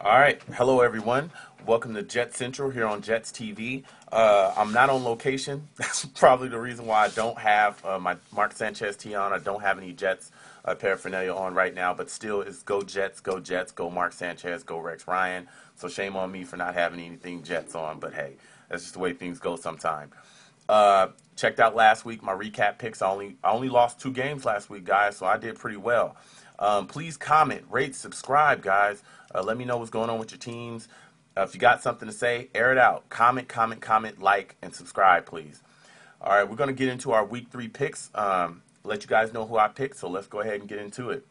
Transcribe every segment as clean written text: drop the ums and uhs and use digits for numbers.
All right, hello everyone. Welcome to Jet Central here on Jets TV. I'm not on location. That's probably the reason why I don't have my Mark Sanchez tee on. I don't have any Jets paraphernalia on right now, but still, it's go Jets, go Jets, go Mark Sanchez, go Rex Ryan. So shame on me for not having anything Jets on, but hey, that's just the way things go sometime. Checked out last week my recap picks. I only lost 2 games last week, guys, so I did pretty well. Please comment, rate, subscribe, guys. Let me know what's going on with your teams. If you got something to say, air it out. Comment, like, and subscribe, please. All right, we're going to get into our week 3 picks. Let you guys know who I picked, so let's go ahead and get into it.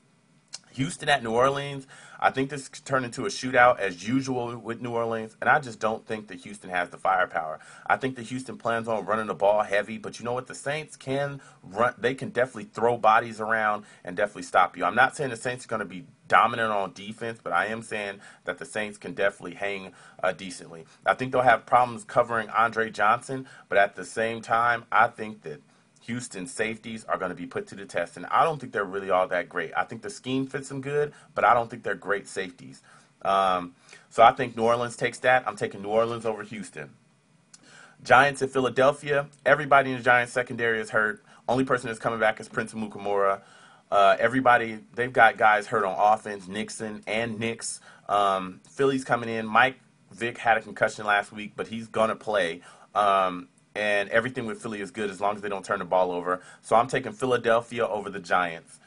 Houston at New Orleans. I think this could turn into a shootout as usual with New Orleans, and I just don't think that Houston has the firepower. I think that Houston plans on running the ball heavy, but you know what? The Saints can run. They can definitely throw bodies around and definitely stop you. I'm not saying the Saints are going to be dominant on defense, but I am saying that the Saints can definitely hang decently. I think they'll have problems covering Andre Johnson, but at the same time, I think that Houston safeties are going to be put to the test, and I don't think they're really all that great. I think the scheme fits them good, but I don't think they're great safeties. So I think New Orleans takes that. I'm taking New Orleans over Houston. Giants at Philadelphia. Everybody in the Giants secondary is hurt. Only person that's coming back is Prince Mukamura. Everybody, they've got guys hurt on offense, Nixon and Nix. Philly's coming in. Mike Vick had a concussion last week, but he's going to play. And everything with Philly is good as long as they don't turn the ball over. So I'm taking Philadelphia over the Giants.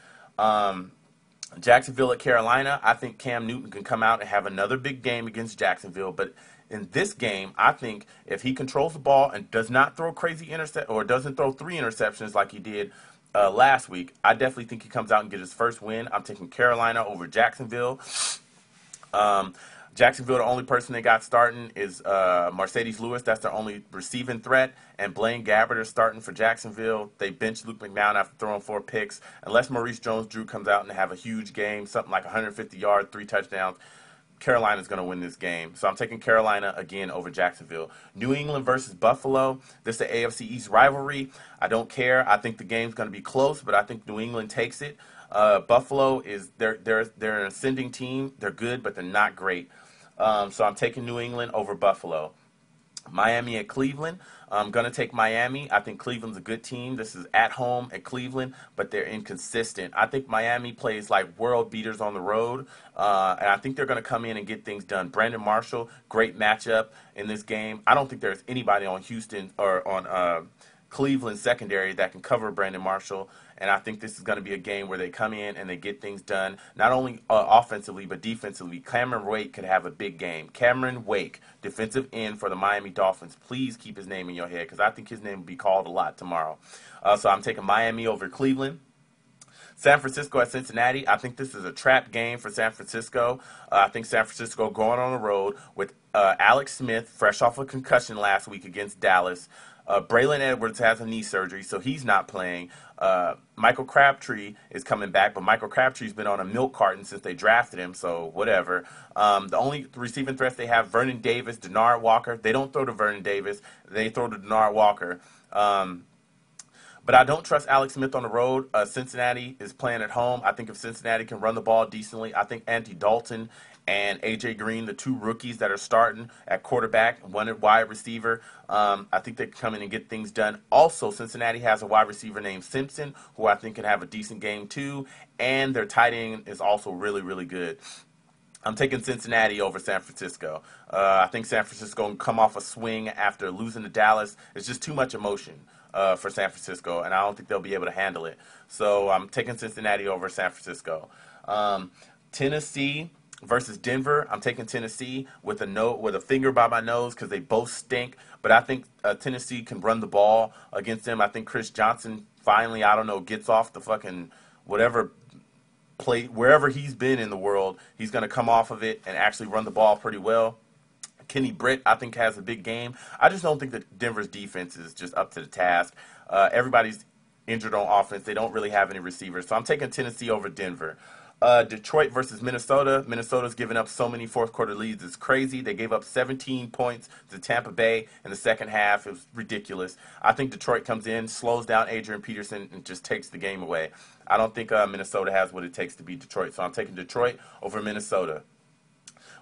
Jacksonville at Carolina. I think Cam Newton can come out and have another big game against Jacksonville, but in this game, I think if he controls the ball and does not throw crazy intercept or doesn't throw 3 interceptions like he did last week, I definitely think he comes out and gets his first win. I'm taking Carolina over Jacksonville. Um, Jacksonville, the only person they got starting is Mercedes Lewis. That's their only receiving threat. And Blaine Gabbert is starting for Jacksonville. They benched Luke McNown after throwing 4 picks. Unless Maurice Jones-Drew comes out and have a huge game, something like 150 yards, 3 touchdowns, Carolina's going to win this game. So I'm taking Carolina again over Jacksonville. New England versus Buffalo. This is the AFC East rivalry. I don't care. I think the game's going to be close, but I think New England takes it. Buffalo is they're an ascending team. They're good, but they're not great. So I'm taking New England over Buffalo. Miami at Cleveland. I'm going to take Miami. I think Cleveland's a good team. This is at home at Cleveland, but they're inconsistent. I think Miami plays like world beaters on the road, and I think they're going to come in and get things done. Brandon Marshall, great matchup in this game. I don't think there's anybody on Houston or on Cleveland secondary that can cover Brandon Marshall. And I think this is going to be a game where they come in and they get things done, not only offensively, but defensively. Cameron Wake could have a big game. Cameron Wake, defensive end for the Miami Dolphins. Please keep his name in your head because I think his name will be called a lot tomorrow. So I'm taking Miami over Cleveland. San Francisco at Cincinnati. I think this is a trap game for San Francisco. I think San Francisco going on the road with Alex Smith, fresh off a concussion last week against Dallas. Braylon Edwards has a knee surgery, so he's not playing. Michael Crabtree is coming back, but Michael Crabtree's been on a milk carton since they drafted him, so whatever. The only receiving threats they have, Vernon Davis, Denard Walker. They don't throw to Vernon Davis. They throw to Denard Walker. But I don't trust Alex Smith on the road. Cincinnati is playing at home. I think if Cincinnati can run the ball decently, I think Andy Dalton and A.J. Green, the 2 rookies that are starting at quarterback, one at wide receiver, I think they can come in and get things done. Also, Cincinnati has a wide receiver named Simpson, who I think can have a decent game too, and their tight end is also really, really good. I'm taking Cincinnati over San Francisco. I think San Francisco can come off a swing after losing to Dallas. It's just too much emotion for San Francisco, and I don't think they'll be able to handle it. So I'm taking Cincinnati over San Francisco. Tennessee versus Denver. I'm taking Tennessee with a finger by my nose because they both stink. But I think Tennessee can run the ball against them. I think Chris Johnson finally, I don't know, gets off the fucking whatever play wherever he's been in the world. He's going to come off of it and actually run the ball pretty well. Kenny Britt, I think, has a big game. I just don't think that Denver's defense is just up to the task. Everybody's injured on offense. They don't really have any receivers. So I'm taking Tennessee over Denver. Detroit versus Minnesota. Minnesota's given up so many fourth quarter leads. It's crazy. They gave up 17 points to Tampa Bay in the second half. It was ridiculous. I think Detroit comes in, slows down Adrian Peterson, and just takes the game away. I don't think Minnesota has what it takes to beat Detroit. So I'm taking Detroit over Minnesota.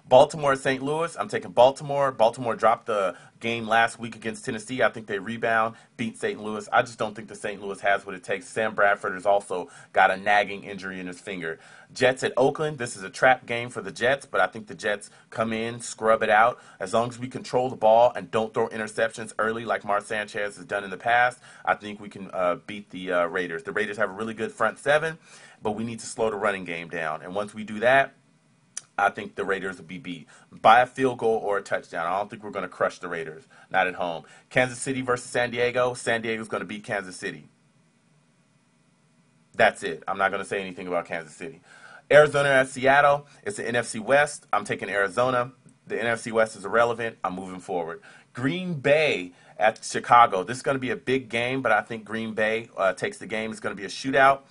Baltimore, St. Louis. I'm taking Baltimore. Baltimore dropped the game last week against Tennessee. I think they rebound, beat St. Louis. I just don't think the St. Louis has what it takes. Sam Bradford has also got a nagging injury in his finger. Jets at Oakland. This is a trap game for the Jets, but I think the Jets come in, scrub it out. As long as we control the ball and don't throw interceptions early like Mark Sanchez has done in the past, I think we can beat the Raiders. The Raiders have a really good front seven, but we need to slow the running game down. And once we do that, I think the Raiders will be beat by a field goal or a touchdown. I don't think we're going to crush the Raiders. Not at home. Kansas City versus San Diego. San Diego's going to beat Kansas City. That's it. I'm not going to say anything about Kansas City. Arizona at Seattle. It's the NFC West. I'm taking Arizona. The NFC West is irrelevant. I'm moving forward. Green Bay at Chicago. This is going to be a big game, but I think Green Bay takes the game. It's going to be a shootout.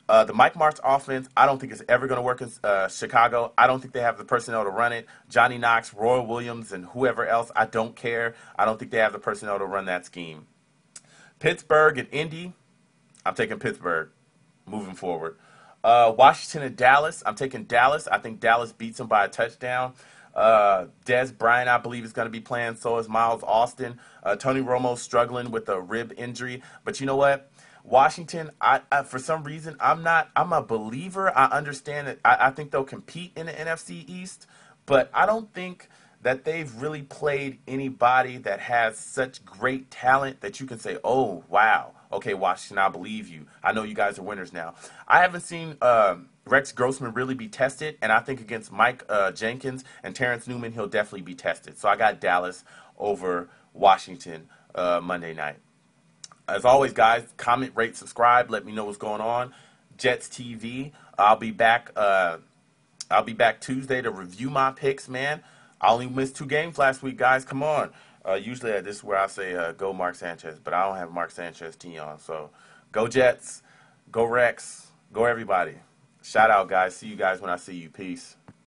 The Mike Martz offense, I don't think it's ever going to work in Chicago. I don't think they have the personnel to run it. Johnny Knox, Roy Williams, and whoever else, I don't care. I don't think they have the personnel to run that scheme. Pittsburgh and Indy, I'm taking Pittsburgh moving forward. Washington and Dallas, I'm taking Dallas. I think Dallas beats them by a touchdown. Des Bryant, I believe, is going to be playing. So is Miles Austin. Tony Romo's struggling with a rib injury. But you know what? Washington, I for some reason, I'm a believer. I understand that I think they'll compete in the NFC East, but I don't think that they've really played anybody that has such great talent that you can say, oh, wow, okay, Washington, I believe you. I know you guys are winners now. I haven't seen Rex Grossman really be tested, and I think against Mike Jenkins and Terrence Newman, he'll definitely be tested. So I got Dallas over Washington Monday night. As always, guys, comment, rate, subscribe. Let me know what's going on. Jets TV. I'll be back Tuesday to review my picks, man. I only missed 2 games last week, guys. Come on. Usually this is where I say go Mark Sanchez, but I don't have Mark Sanchez T on. So go Jets, go Rex, go everybody. Shout out, guys. See you guys when I see you. Peace.